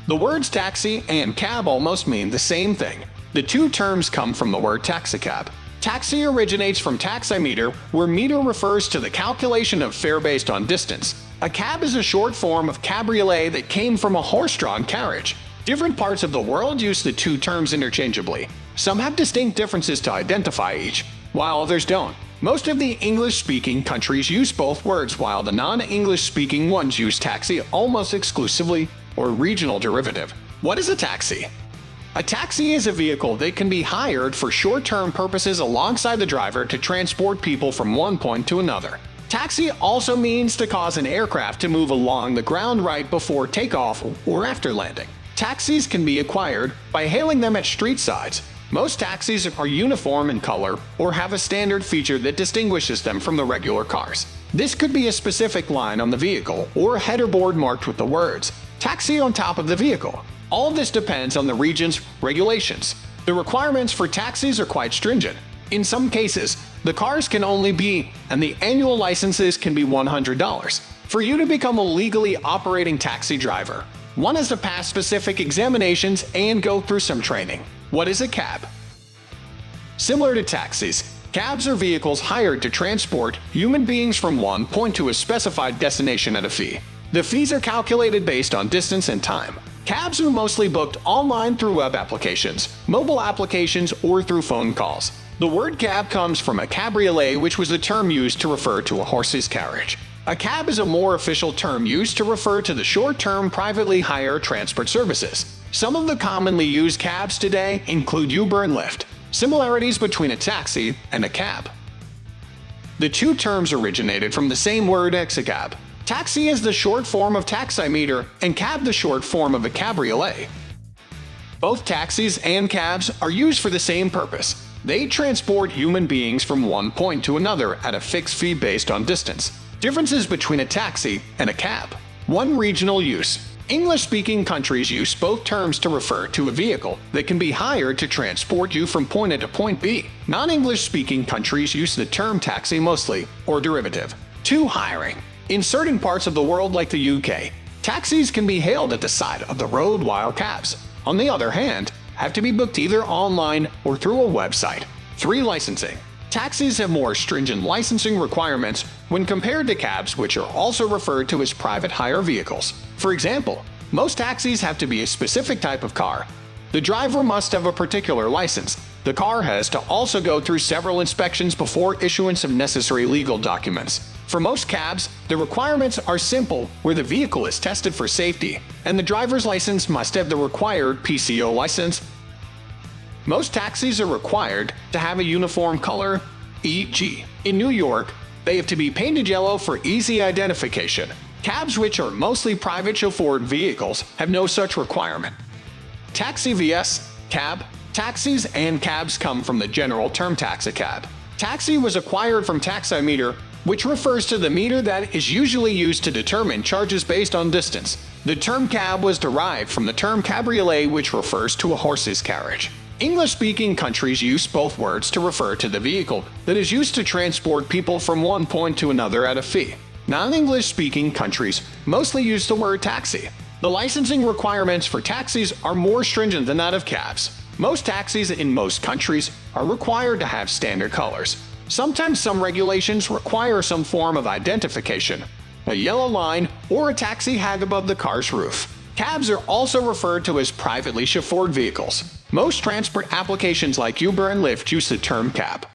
The words taxi and cab almost mean the same thing. The two terms come from the word taxicab. Taxi originates from taximeter, where meter refers to the calculation of fare based on distance. A cab is a short form of cabriolet that came from a horse-drawn carriage. Different parts of the world use the two terms interchangeably. Some have distinct differences to identify each, while others don't. Most of the English-speaking countries use both words, while the non-English-speaking ones use taxi almost exclusively or regional derivative. What is a taxi? A taxi is a vehicle that can be hired for short-term purposes alongside the driver to transport people from one point to another. Taxi also means to cause an aircraft to move along the ground right before takeoff or after landing. Taxis can be acquired by hailing them at street sides. Most taxis are uniform in color or have a standard feature that distinguishes them from the regular cars. This could be a specific line on the vehicle or a header board marked with the words "Taxi" on top of the vehicle. All of this depends on the region's regulations. The requirements for taxis are quite stringent. In some cases, the cars can only be, and the annual licenses can be $100. For you to become a legally operating taxi driver, one has to pass specific examinations and go through some training. What is a cab? Similar to taxis, cabs are vehicles hired to transport human beings from one point to a specified destination at a fee. The fees are calculated based on distance and time. Cabs are mostly booked online through web applications, mobile applications, or through phone calls. The word cab comes from a cabriolet, which was the term used to refer to a horse's carriage. A cab is a more official term used to refer to the short-term privately hired transport services. Some of the commonly used cabs today include Uber and Lyft. Similarities between a taxi and a cab. The two terms originated from the same word taxicab. Taxi is the short form of taximeter, and cab the short form of a cabriolet. Both taxis and cabs are used for the same purpose. They transport human beings from one point to another at a fixed fee based on distance. Differences between a taxi and a cab. 1. Regional use. English-speaking countries use both terms to refer to a vehicle that can be hired to transport you from point A to point B. Non-English-speaking countries use the term taxi mostly, or derivative. 2. Hiring. In certain parts of the world like the UK, taxis can be hailed at the side of the road, while cabs, on the other hand, have to be booked either online or through a website. 3. Licensing. Taxis have more stringent licensing requirements when compared to cabs, which are also referred to as private hire vehicles. For example, most taxis have to be a specific type of car. The driver must have a particular license. The car has to also go through several inspections before issuance of necessary legal documents. For most cabs, the requirements are simple, where the vehicle is tested for safety, and the driver's license must have the required PCO license. Most taxis are required to have a uniform color, e.g., in New York, they have to be painted yellow for easy identification. Cabs, which are mostly private chauffeured vehicles, have no such requirement. Taxi vs. cab. Taxis and cabs come from the general term taxicab. Taxi was acquired from taximeter, which refers to the meter that is usually used to determine charges based on distance. The term cab was derived from the term cabriolet, which refers to a horse's carriage. English-speaking countries use both words to refer to the vehicle that is used to transport people from one point to another at a fee. Non-English-speaking countries mostly use the word taxi. The licensing requirements for taxis are more stringent than that of cabs. Most taxis in most countries are required to have standard colors. Sometimes some regulations require some form of identification, a yellow line, or a taxi tag above the car's roof. Cabs are also referred to as privately chauffeured vehicles. Most transport applications like Uber and Lyft use the term cab.